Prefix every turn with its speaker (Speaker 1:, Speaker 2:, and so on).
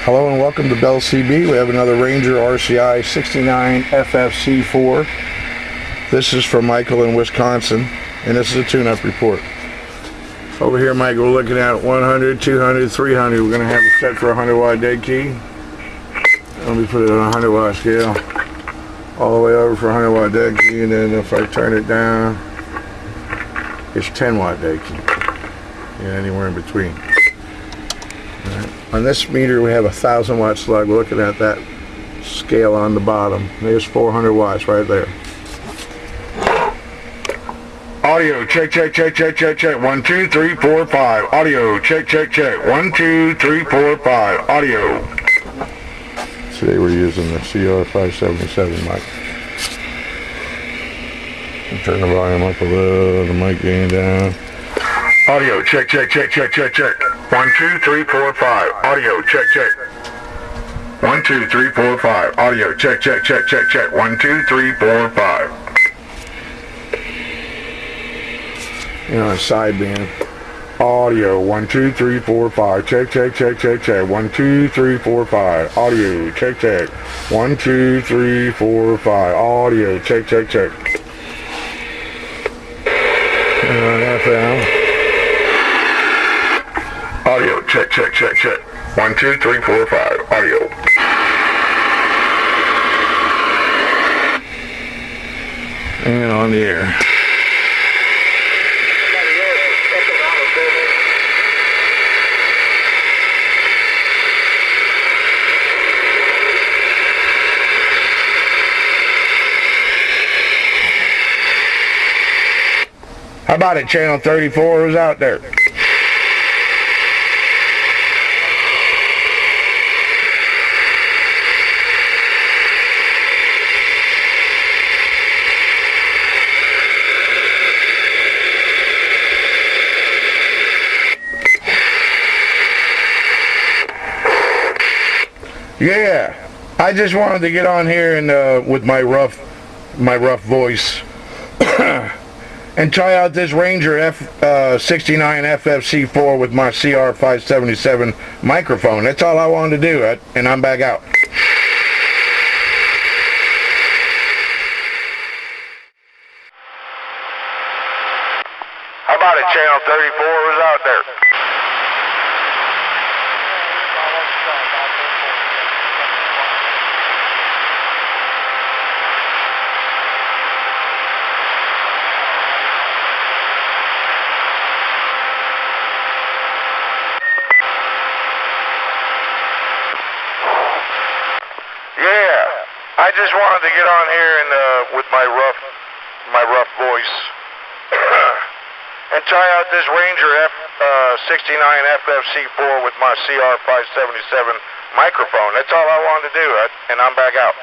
Speaker 1: Hello and welcome to Bell CB. We have another Ranger RCI-69FFC4. This is from Michael in Wisconsin, and this is a tune-up report. Over here, Mike, we're looking at 100, 200, 300. We're going to have it set for a 100 watt dead key. Let me put it on a 100 watt scale. All the way over for a 100 watt dead key, and then if I turn it down, it's 10 watt dead key. And anywhere in between. Right. On this meter we have a 1000 watt slug. We're looking at that scale on the bottom. There's 400 watts right there. Audio check, check, check, check, check, check. 1, 2, 3, 4, 5. Audio check, check, check. 1, 2, 3, 4, 5. Audio. Today we're using the CR577 mic. Turn the volume up a little, the mic gain down. Audio check, check, check, check, check, check. 1, 2, 3, 4, 5. Audio check, check. 1, 2, 3, 4, 5. Audio check, check, check, check, check. 1, 2, 3, 4, 5. You know, sideband. Audio 1, 2, 3, 4, 5. Check, check, check, check, check. 1, 2, 3, 4, 5. Audio check, check. 1, 2, 3, 4, 5. Audio check, check, check. FM. Audio check, check, check, check. 1, 2, 3, 4, 5. Audio. And on the air. How about it, channel 34? Who's out there? Yeah, I just wanted to get on here and with my rough voice and try out this Ranger RCI-69FFC4 with my CR577 microphone. That's all I wanted to do, and I'm back out. How about it, channel 34? Who's out there? I just wanted to get on here and with my rough voice and try out this Ranger RCI-69FFC4 with my CR577 microphone. That's all I wanted to do, and I'm back out.